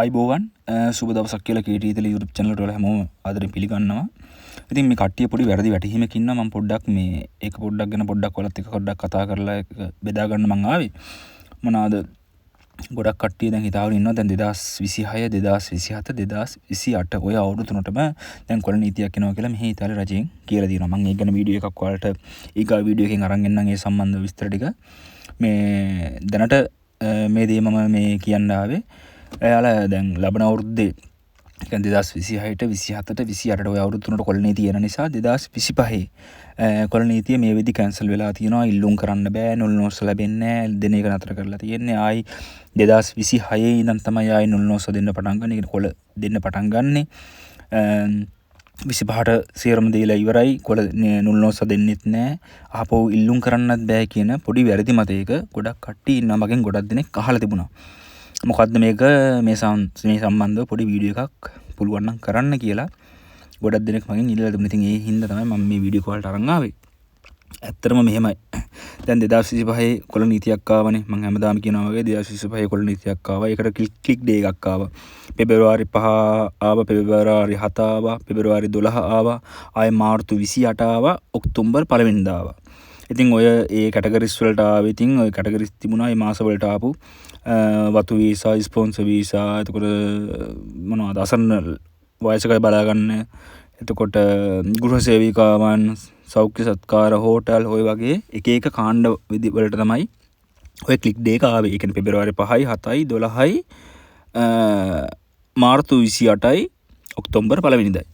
ආයිබෝවන් සුබ දවසක් කියලා KTL YouTube channel එකට හැමෝම ආදරෙන් පිළිගන්නවා. ඉතින් මේ කට්ටිය පොඩි වැරදි වැටහීමක් ඉන්නවා. මම පොඩ්ඩක් මේ ඒක පොඩ්ඩක් ගැන පොඩ්ඩක් ඔයලත් එක්ක පොඩ්ඩක් කතා කරලා ඒක බෙදා ගන්න මං ආවේ. මොනවාද ගොඩක් කට්ටිය දැන් හිතාගෙන ඉන්නවා දැන් 2026 2027 2028 ඔය අවුරුදු තුනටම දැන් කොළ නීතියක් එනවා කියලා මෙහි ඉතාලි රජයෙන් කියලා දිනවා. මම ඒක ගැන වීඩියෝ එකක් ඔයාලට ඊගා වීඩියෝ එකකින් අරන් එන්නම් ඒ සම්බන්ධ විස්තර ටික. මේ දැනට මේ දේ මම මේ කියන්න ආවේ. එයාලා දැන් ලබන අවුරුද්දේ කියන්නේ 2026ට 27ට 28ට ඔය අවුරුදු තුනට කොළ නීතිය එන නිසා 2025 කොළ නීතිය මේ වෙදි කැන්සල් වෙලා තියෙනවා. ඉල්ලුම් කරන්න බෑ, නුල් නෝට්ස් ලැබෙන්නේ නැහැ, දෙන එක නතර කරලා තියෙන්නේ. ආයි 2026 ඉඳන් තමයි ආයි නුල් නෝට්ස් දෙන්න පටන් ගන්න. ඒ කොළ දෙන්න පටන් ගන්නෙ 25ට සේරම දීලා ඉවරයි. කොළ නුල් නෝට්ස් දෙන්නෙත් නැහැ. ආපහු ඉල්ලුම් කරන්නත් බෑ කියන පොඩි වැරදි මතයක ගොඩක් කට්ටිය ඉන්නවා. මගෙන් ගොඩක් දෙනෙක් අහලා තිබුණා. මොකද්ද මේක මේ සම්බන්ධව පොඩි වීඩියෝ එකක් පුළුවන් නම් කරන්න කියලා ගොඩක් දෙනෙක් මගෙන් ඉල්ලලා තිබුණා. ඉතින් ඒ හින්දා තමයි මම මේ වීඩියෝ කාලට අරන් ආවේ. ඇත්තටම මෙහෙමයි. දැන් 2025 කොළ නීතියක් ආවනේ. මම හැමදාම කියනවා වගේ 2025 කොළ නීතියක් ආවා. ඒකට ක්ලික් ඩේ එකක් ආවා. පෙබරවාරි 5 ආවා, පෙබරවාරි 7 ආවා, පෙබරවාරි 12 ආවා, ආයේ මාර්තු 28 ආවා, ඔක්තෝබර් 1 වෙනිදා ආවා. ඉතින් ඔය ඒ කැටගරිස් වලට ආවේ. ඉතින් ඔය කැටගරිස් තිබුණා මේ මාස වලට ආපු වතු වීසා, ස්පොන්සර් වීසා, එතකොට මොනවද අසන්න වයසකයි බලා ගන්න, එතකොට ගෘහ සේවිකාවන්, සෞඛ්‍ය සත්කාර, හෝටල්, ඔය වගේ එක එක කාණ්ඩ විදි වලට තමයි ඔය ක්ලික් ඩේ එක ආවේ. ඒ කියන්නේ පෙබරවාරි 5යි 7යි 12යි මාර්තු 28යි ඔක්තෝබර් 1 වෙනිදායි.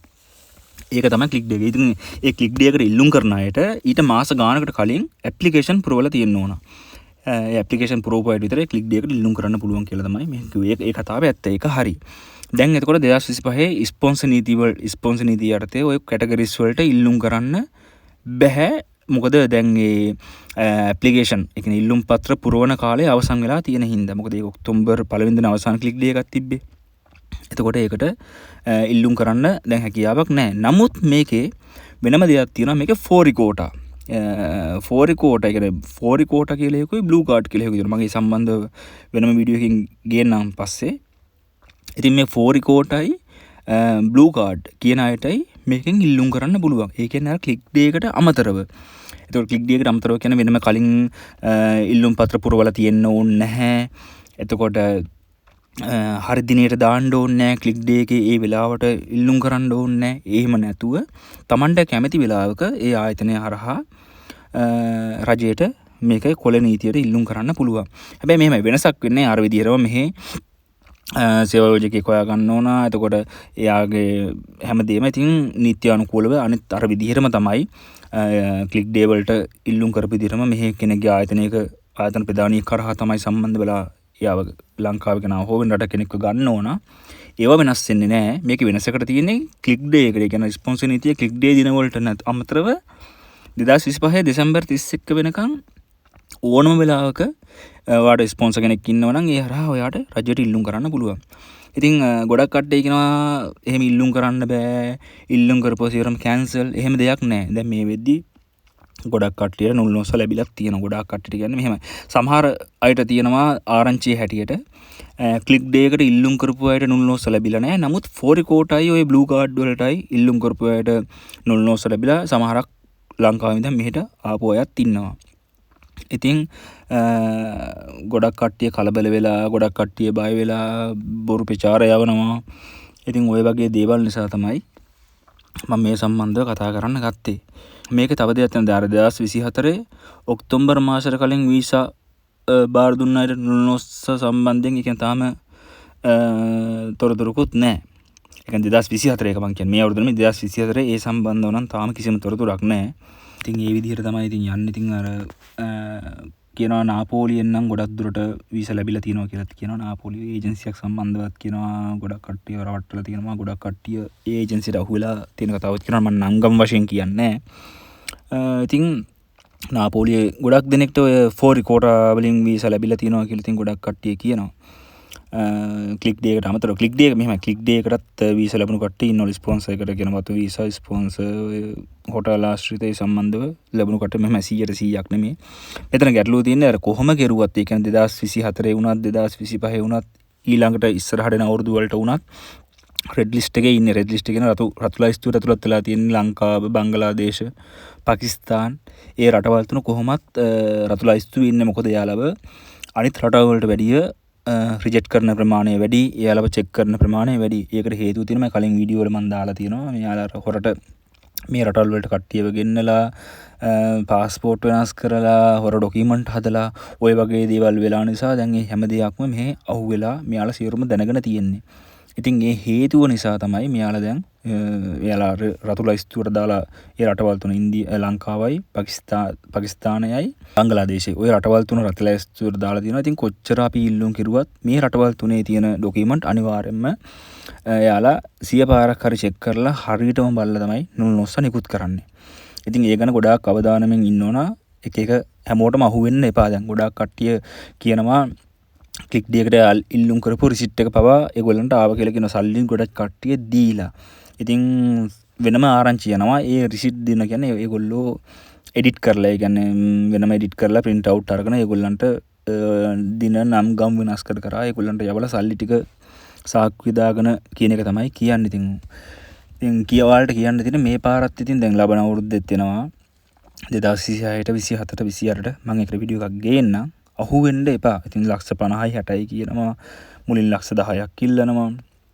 ඒක තමයි ක්ලික් ඩේ එක. ඉතින් ඒ ක්ලික් ඩේ එකට ඉල්ලුම් කරන අයට ඊට මාස ගානකට කලින් ඇප්ලිකේෂන් පුරවලා තියෙන්න ඕන. ඒ ඇප්ලිකේෂන් පුරවපු අයට විතරයි ක්ලික් ඩේ එකට ඉල්ලුම් කරන්න පුළුවන් කියලා තමයි මේ කිව්වේ. ඒ කතාව ඇත්ත. ඒක හරි. දැන් එතකොට 2025 ස්පොන්සර් නීතිය යටතේ ඔය කැටගරිස් වලට ඉල්ලුම් කරන්න බැහැ. මොකද දැන් ඒ ඇප්ලිකේෂන් ඒ කියන්නේ ඉල්ලුම් පත්‍ර පුරවන කාලය අවසන් වෙලා තියෙන හින්දා. මොකද ඒක ඔක්තෝබර් 1 වෙනිදා අවසාන ක්ලික් ඩේ එකක් තිබ්බේ. එතකොට ඒකට ඉල්ලුම් කරන්න දැන් හැකියාවක් නැහැ. නමුත් මේකේ වෙනම දෙයක් තියෙනවා. මේකේ ෆෝරිකෝටා. ෆෝරිකෝටා කියන්නේ ෆෝරිකෝටා කියලා එකයි බ්ලූ කාඩ් කියලා එකයි. මම ඒ සම්බන්ධව වෙනම වීඩියෝ එකකින් ගේන්නම් පස්සේ. ඉතින් මේ ෆෝරිකෝටායි බ්ලූ කාඩ් කියන අයටයි මේකෙන් ඉල්ලුම් කරන්න පුළුවන්. ඒ කියන්නේ අර ක්ලික් ඩේ එකට අමතරව. එතකොට ක්ලික් ඩේ එකට අමතරව කියන්නේ වෙනම කලින් ඉල්ලුම් පත්‍ර පුරවලා තියෙන්න ඕනේ නැහැ. එතකොට හරි දිනේට දාන්න ඕනේ නැහැ. ක්ලික් ඩේ එකේ ඒ වෙලාවට ඉල්ලුම් කරන්න ඕනේ නැහැ. එහෙම නැතුව Tamanට කැමති වෙලාවක ඒ ආයතනය හරහා රජයට මේක කොළ නීතියට ඉල්ලුම් කරන්න පුළුවන්. හැබැයි මෙහෙමයි වෙනසක් වෙන්නේ අර විදිහටම මෙහි සේවා යෝජකයෙක් හොයා ගන්න ඕන. එතකොට එයාගේ හැමදේම ඉතින් නීත්‍යානුකූලව අනිත් අර විදිහටම තමයි ක්ලික් ඩේ වලට ඉල්ලුම් කරපු විදිහටම මෙහි කෙනෙක්ගේ ආයතන ප්‍රධානියෙක් කරහා තමයි සම්බන්ධ වෙලා යාව ලංකාවේ කෙනා හෝ වෙන රට කෙනෙක්ව ගන්න ඕන. ඒව වෙනස් වෙන්නේ නැහැ. මේකේ වෙනසකට තියෙන්නේ ක්ලික් ඩේ එකට. ඒ කියන්නේ ස්පොන්සර් නීතිය ක්ලික් ඩේ දින වලට අමතරව 2025 දෙසැම්බර් 31 වෙනකන් ඕනම වෙලාවක ඔයාට ස්පොන්සර් කෙනෙක් ඉන්නවා නම් ඒ හරහා ඔයාට රජයට ඉල්ලුම් කරන්න පුළුවන්. ඉතින් ගොඩක් කට්ටිය කියනවා එහෙම ඉල්ලුම් කරන්න බෑ. ඉල්ලුම් කරපුවා සියරම කැන්සල්. එහෙම දෙයක් නැහැ. දැන් මේ වෙද්දි ගොඩක් කට්ටියට නුල් නෝට්ස් ලැබිලා තියෙනවා. ගොඩක් කට්ටියට කියන්නේ මෙහෙමයි. සමහර අයට තියෙනවා ආරංචිය හැටියට ක්ලික් ඩේ එකට ඉල්ලුම් කරපු අයට නුල් නෝට්ස් ලැබිලා නැහැ. නමුත් ෆෝරිකෝටයි ඔය බ්ලූ කාඩ් වලටයි ඉල්ලුම් කරපු අයට නුල් නෝට්ස් ලැබිලා සමහරක් ලංකාවේ ඉඳන් මෙහෙට ආපු අයත් ඉන්නවා. ඉතින් ගොඩක් කට්ටිය කලබල වෙලා, ගොඩක් කට්ටිය බය වෙලා බොරු ප්‍රචාර යවනවා. ඉතින් ওই වගේ දේවල් නිසා තමයි මම මේ සම්බන්ධව කතා කරන්න ගත්තේ. මේක තව දෙයක් තමයි 2024 ඔක්තෝබර් මාසෙට කලින් වීසා බාර දුන්න අයට නුල් නෝට්ස් සම්බන්ධයෙන් ඒ කියන්නේ තාම තොරතුරුකුත් නැහැ. ඒ කියන්නේ 2024 එක මම කියන්නේ මේ අවුරුද්දේ 2024 ඒ සම්බන්ධව නම් තාම කිසිම තොරතුරක් නැහැ. ඉතින් ඒ විදිහට තමයි ඉතින් යන්නේ. ඉතින් අර කියනවා නාපෝලියෙන් නම් ගොඩක් දුරට වීසා ලැබිලා තියෙනවා කියලාත් කියනවා. නාපෝලිය ඒජන්සියක් සම්බන්ධවත් කියනවා. ගොඩක් කට්ටිය රවට්ටලා තියෙනවා. ගොඩක් කට්ටිය ඒ ඒජන්සියට අහු වෙලා තියෙන කතාවක් කියනවා. මම නංගම් වශයෙන් කියන්නේ නැහැ. ඉතින් නාපෝලියේ ගොඩක් දෙනෙක්ට ඔය ෆෝරිකෝටා වලින් වීසා ලැබිලා තියෙනවා කියලා ඉතින් ගොඩක් කට්ටිය කියනවා. ක්ලික් ඩේ එකට අමතරව ක්ලික් ඩේ එක මෙහෙමයි. ක්ලික් ඩේ එකටත් වීසා ලැබුණු කට්ටිය ඉන්නවලු. ස්පොන්සර් එකට කියන වතු වීසා, ස්පොන්සර්, හෝටල් ආශ්‍රිතය සම්බන්ධව ලැබුණු කට්ටිය මෙහෙම 100%ක් නෙමෙයි. මෙතන ගැටලුව තියෙන්නේ අර කොහොම කෙරුවත් ඒ කියන්නේ 2024 වුණත් 2025 වුණත් ඊළඟට ඉස්සරහට එන අවුරුදු වලට උනත් රෙඩ් ලිස්ට් එකේ ඉන්නේ. රෙඩ් ලිස්ට් එක කියන රතු ලයිස්තුවට ඇතුළත් වෙලා තියෙන ලංකාව, බංගලාදේශ, පාකිස්තාන් ඒ රටවල් තුන කොහොමත් රතු ලයිස්තුවේ ඉන්නේ. මොකද එයාලව අනිත් රටවල් වලට වැඩිය රිජෙක්ට් කරන ප්‍රමාණය වැඩි, එයාලව චෙක් කරන ප්‍රමාණය වැඩි. ඒකට හේතුව තියෙනවා කලින් වීඩියෝ වල මම දාලා තියෙනවා. මෙයාලා හොරට මේ රටවල් වලට කට්ටියව ගෙන්නලා පාස්පෝර්ට් වෙනස් කරලා හොර ඩොකියුමන්ට් හදලා ওই වගේ දේවල් වෙලා නිසා දැන් මේ හැම දෙයක්ම මෙහෙ අහුවෙලා මෙයාලා සියරුම දැනගෙන තියෙන්නේ. ඉතින් ඒ හේතුව නිසා තමයි මෙයාලා දැන් එයාලා රතු ලයිස්තුවට දාලා ඒ රටවල් තුන ලංකාවයි, පාකිස්තානයයි, බංගලාදේශයයි ওই රටවල් තුන රතු ලයිස්තුවට දාලා තියෙනවා. ඉතින් කොච්චර අපි ඉල්ලුම් කිරුවත් මේ රටවල් තුනේ තියෙන ඩොකියුමන්ට් අනිවාර්යයෙන්ම එයාලා 100 පාරක් හරි චෙක් කරලා හරියටම බලලා තමයි නුල් නොස්ස නිකුත් කරන්නේ. ඉතින් ඒ ගැන ගොඩාක් අවධානයෙන් ඉන්න ඕන. එක හැමෝටම අහුවෙන්න එපා. දැන් ගොඩාක් කට්ටිය කියනවා ක්ලික් ඩේකට ඉල්ලුම් කරපු රිසිට් එක පවා ඒගොල්ලන්ට ආව කියලා කියන සල්ලි ගොඩක් කට්ටිය දීලා. ඉතින් වෙනම ආරංචි යනවා. ඒ රිසිට් දෙන කියන්නේ ඒගොල්ලෝ එඩිට් කරලා, ඒ කියන්නේ වෙනම එඩිට් කරලා print out අරගෙන ඒගොල්ලන්ට දින නම් ගම් වෙනස් කර ඒගොල්ලන්ට යවලා සල්ලි ටික සාක්කුවේ දාගෙන කියන එක තමයි කියන්නේ. ඉතින් කියවලට කියන්න තියෙන මේ පාරත් ඉතින් දැන් ලබන අවුරුද්දෙත් එනවා 2026ට 27ට 28ට මම ඒකට වීඩියෝ එකක් ගේන්නම්. අහුවෙන්න එපා. ඉතින් ලක්ෂ 50යි 60යි කියනවා. මුලින් ලක්ෂ 10ක් ඉල්ලනවා.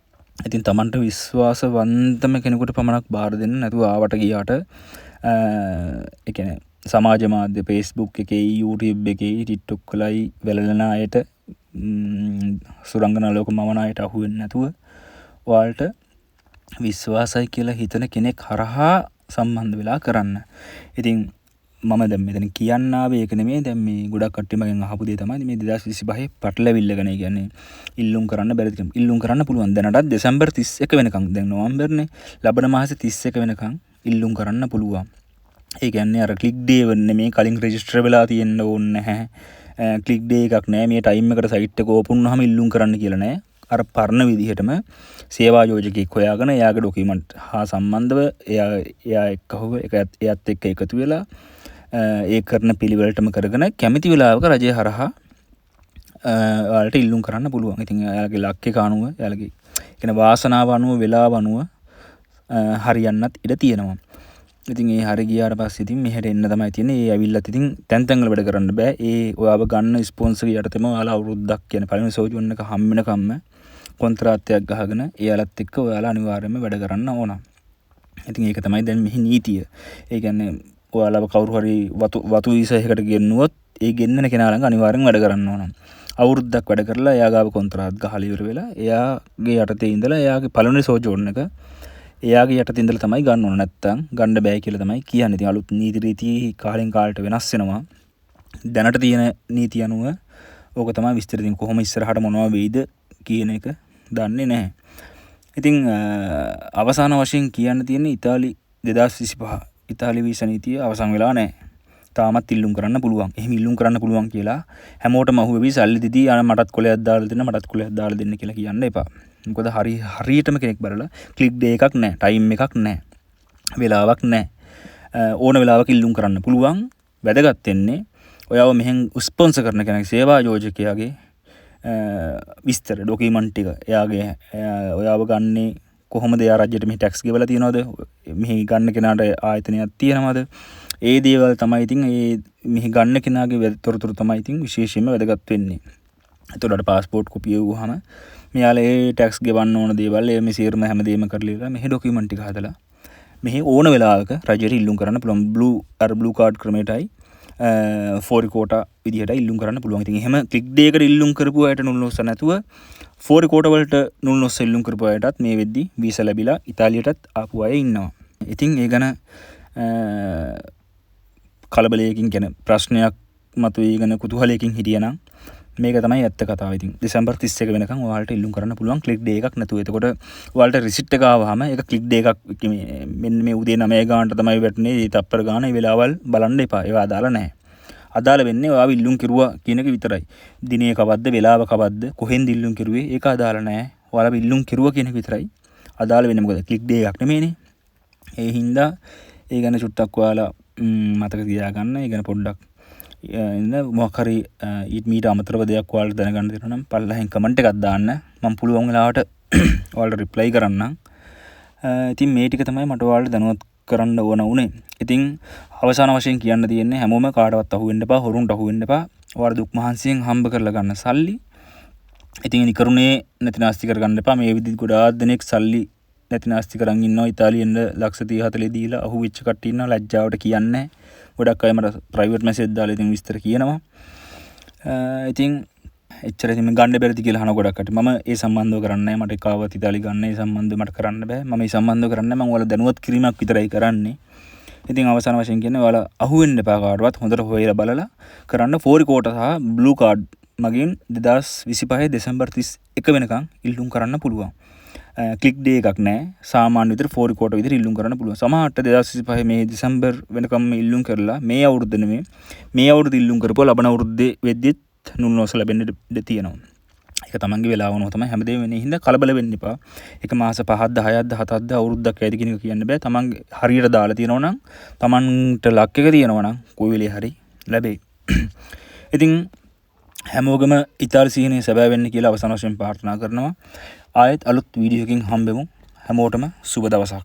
ඉතින් Tamanට විශ්වාසවන්තම කෙනෙකුට පමණක් බාර දෙන්න නැතුව ආවට ගියාට ඒ කියන්නේ සමාජ මාධ්‍ය Facebook එකේ, YouTube එකේ, TikTok වලයි වැළලන අයට සුරංගනා ලෝක මවන අයට අහුවෙන්නේ නැතුව ඔයාලට විශ්වාසයි කියලා හිතන කෙනෙක් හරහා සම්බන්ධ වෙලා කරන්න. ඉතින් මම දැන් මෙතන කියන්න ආවේ ඒක නෙමෙයි. දැන් මේ ගොඩක් කට්ටිය මගෙන් අහපු දේ තමයි මේ 2025 පටලවිල්ල ගැන. ඒ කියන්නේ ඉල්ලුම් කරන්න බැරිද? ඉල්ලුම් කරන්න පුළුවන්. දැනටත් දෙසැම්බර් 31 වෙනකන්, දැන් නොවැම්බර්නේ, ලබන මාසේ 31 වෙනකන් ඉල්ලුම් කරන්න පුළුවන්. ඒ කියන්නේ අර ක්ලික් ඩේ වෙන්නේ මේ කලින් රෙජිස්ටර් වෙලා තියෙන්න ඕනේ නැහැ. ක්ලික් ඩේ එකක් නැහැ. මේ ටයිම් එකට සයිට් එක ඕපන් වුනහම ඉල්ලුම් කරන්න කියලා නැහැ. අර පරණ විදිහටම සේවා යෝජකයෙක් හොයාගෙන එයාගේ ඩොකියුමන්ට් හා සම්බන්ධව එයාත් එක්ක එකතු වෙලා ඒ කරන පිළිවෙලටම කරගෙන කැමති වෙලාවක රජය හරහා ඔයාලට ඉල්ලුම් කරන්න පුළුවන්. ඉතින් එයාලගේ ලක්කේක අනුව, එයාලගේ කියන වාසනාව අනුව, වෙලාව අනුව හරියන්නත් ඉඩ තියෙනවා. ඉතින් ඒ හරිය ගියාට පස්සේ ඉතින් මෙහෙට එන්න තමයි තියෙන්නේ. ඒ ඇවිල්ලත් ඉතින් තැන් තැන් වල වැඩ කරන්න බෑ. ඒ ඔයාව ගන්න ස්පොන්සර් යටතේම ඔයාලා අවුරුද්දක් කියන පළවෙනි සෝජන් එක හම් වෙනකම්ම කොන්ත්‍රාත්යක් ගහගෙන එයාලත් එක්ක ඔයාලා අනිවාර්යයෙන්ම වැඩ කරන්න ඕන. ඉතින් ඒක තමයි දැන් මෙහි නීතිය. ඒ කියන්නේ ඔයාලව කවුරු හරි වතු වීසයකට ගෙන්නුවොත් ඒ ගෙන්නන කෙනා ළඟ අනිවාර්යෙන් වැඩ කරන්න ඕන. අවුරුද්දක් වැඩ කරලා එයා ගාව කොන්ත්‍රාත් ගහලා ඉවර වෙලා එයාගේ යටතේ ඉඳලා එයාගේ පළවෙනි සෝජෝන් එක එයාගේ යටතේ ඉඳලා තමයි ගන්න ඕන. නැත්තම් ගන්න බෑ කියලා තමයි කියන්නේ. ඉතින් අලුත් නීති රීති කාලෙන් කාලට වෙනස් වෙනවා. දැනට තියෙන නීති අනුව ඕක තමයි විස්තර. ඉතින් කොහොම ඉස්සරහට මොනවා වෙයිද කියන එක දන්නේ නැහැ. ඉතින් අවසාන වශයෙන් කියන්න තියෙන්නේ ඉතාලි 2025 ඉතාලි වීසා නීතිය අවසන් වෙලා නැහැ. තාමත් ඉල්ලුම් කරන්න පුළුවන්. එහෙම ඉල්ලුම් කරන්න පුළුවන් කියලා හැමෝටම අහුවෙවි සල්ලි දෙදී මටත් කොලයක් දාලා දෙන්න, මටත් කොලයක් දාලා දෙන්න කියලා කියන්න එපා. මොකද හරියටම කෙනෙක් බලලා ක්ලික් ඩේ එකක් නැහැ, ටයිම් එකක් නැහැ, වෙලාවක් නැහැ. ඕන වෙලාවක ඉල්ලුම් කරන්න පුළුවන්. වැදගත් වෙන්නේ ඔයාව මෙහෙන් ස්පොන්සර් කරන කෙනෙක්, සේවා යෝජකයාගේ විස්තර ඩොකියුමන්ට් ටික, එයාගේ ඔයාව ගන්නේ කොහොමද, එයා රජයට මෙහි ටැක්ස් ගෙවලා තියනවද, මෙහි ගන්න කෙනාට ආයතනයක් තියෙනවද, ඒ දේවල් තමයි ඉතින් ඒ මෙහි ගන්න කෙනාගේ තොරතුරු තමයි ඉතින් විශේෂයෙන්ම වැදගත් වෙන්නේ. එතකොට පාස්පෝර්ට් කොපිය වුවහම මෙයාලා ඒ ටැක්ස් ගෙවන්න ඕන දේවල් මේ සියරම හැමදේම කරලා මෙහි ඩොකියුමන්ට් ටික හදලා මෙහි ඕන වෙලාවක රජයට ඉල්ලුම් කරන්න පුළුවන්. බ්ලූ කාඩ් ක්‍රමයටයි ෆෝරි කෝටා විදිහට ඉල්ලුම් කරන්න පුළුවන්. ඉතින් එහෙම ක්ලික් ඩේ එකට ඉල්ලුම් කරපු අයට නුල් නොස්ස නැතුව ෆෝරි කෝටා වලට නුල් නොස්ස ඉල්ලුම් කරපු අයටත් මේ වෙද්දි වීසා ලැබිලා ඉතාලියටත් ආපු අය ඉන්නවා. ඉතින් ඒ ගැන කලබලයකින් කියන ප්‍රශ්නයක් මතුවේගෙන කුතුහලයකින් හිටියනම් මේක තමයි ඇත්ත කතාව. ඉතින් දෙසැම්බර් 31 වෙනකන් ඔයාලට ඉල්ලුම් කරන්න පුළුවන් ක්ලික් ඩේ එකක් නැතුව. එතකොට ඔයාලට රිසිට් එක ආවහම ඒක ක්ලික් ඩේ එකක් මෙන්න මේ උදේ 9 ගානට තමයි වැටෙන්නේ. ඒ තප්පර ගාන ඒ වෙලාවල් බලන්න එපා. ඒවා අදාළ නැහැ. අදාළ වෙන්නේ ඔයාව ඉල්ලුම් කිරුවා කියන එක විතරයි. දිනේ කවද්ද, වෙලාව කවද්ද, කොහෙන්ද ඉල්ලුම් කිරුවේ ඒක අදාළ නැහැ. ඔයාලා ඉල්ලුම් කිරුවා කියන එක විතරයි අදාළ වෙන්නේ. මොකද ක්ලික් ඩේ එකක් නෙමෙයිනේ. ඒ හින්දා ඒ ගැන චුට්ටක් ඔයාලා මතක තියාගන්න. ඒ ගැන පොඩ්ඩක් ඉන්න මොකක් හරි මීට අමතරව දෙයක් ඔයාලට දැනගන්න තියෙනවා නම් පල්ලෙහෙන් කමෙන්ට් එකක් දාන්න. මම පුළුවන් වෙලාවට ඔයාලට රිප්ලයි කරන්නම්. ඉතින් මේ ටික තමයි මට ඔයාලට දැනුවත් කරන්න ඕන උනේ. ඉතින් අවසාන වශයෙන් කියන්න තියෙන්නේ හැමෝම කාටවත් අහු වෙන්න එපා, හොරුන්ට අහු වෙන්න එපා. ඔයාලා දුක් මහන්සියෙන් හම්බ කරලා ගන්න සල්ලි. ඉතින් නිකරුණේ නැති නාස්ති කරගන්න එපා. මේ විදිහට ගොඩාක් දෙනෙක් සල්ලි නැති නාස්ති කරන් ඉන්නවා. ඉතාලියෙන් ලක්ෂ 30 40 දීලා අහු වෙච්ච කට්ටිය ඉන්නවා. ලැජ්ජාවට කියන්නේ ගොඩක් අය මට ප්‍රයිවට් මැසේජ් දාලා ඉතින් විස්තර කියනවා. ඉතින් එච්චර ඉතින් ගන්න බැරිද කියලා අහන ගොඩක් අය. මම ඒ සම්බන්ධව කරන්නේ නැහැ. මට කාවත් ඉතාලි ගන්න ඒ සම්බන්ධව මට කරන්න බෑ. මම මේ සම්බන්ධව කරන්නේ මම ඔයාලා දැනුවත් කිරීමක් විතරයි කරන්නේ. ඉතින් අවසාන වශයෙන් කියන්නේ ඔයාලා අහු වෙන්න එපා කාටවත්. හොඳට හොයලා බලලා කරන්න. ෆෝරි කෝට සහ බ්ලූ කාඩ් මගින් 2025 දෙසැම්බර් 31 වෙනකන් ඉල්ලුම් කරන්න පුළුවන්. ක්ලික් ඩේ එකක් නැහැ. සාමාන්‍ය විදිහට ෆෝරි කෝට විදිහට ඉල්ලුම් කරන්න පුළුවන්. සමහරට 2025 මේ දෙසැම්බර් වෙනකම් ඉල්ලුම් කරලා මේ අවුරුද්ද නෙමෙයි මේ අවුරුද්ද ඉල්ලුම් කරපුවා ලබන අවුරුද්දේ වෙද්දිත් නුනෝස ලැබෙන්න ඉඩ තියෙනවා. ඒක තමන්ගේ වෙලාව වුණා තමයි හැමදේම වෙන්නේ. හින්දා කලබල වෙන්න එපා. එක මාස 5ක්ද 6ක්ද 7ක්ද අවුරුද්දක් ඇයිද කියන එක කියන්න බෑ. තමන්ගේ හරියට දාලා තියෙනවා නම් තමන්ට ලක් එක තියෙනවා නම් කොයි වෙලේ හරි ලැබෙයි. ඉතින් හැමෝගම ඉතාලි සීනේ සැබෑ වෙන්න කියලා අවසාන වශයෙන් ප්‍රාර්ථනා කරනවා. ආයෙත් අලුත් වීඩියෝ එකකින් හම්බෙමු. හැමෝටම සුබ දවසක්.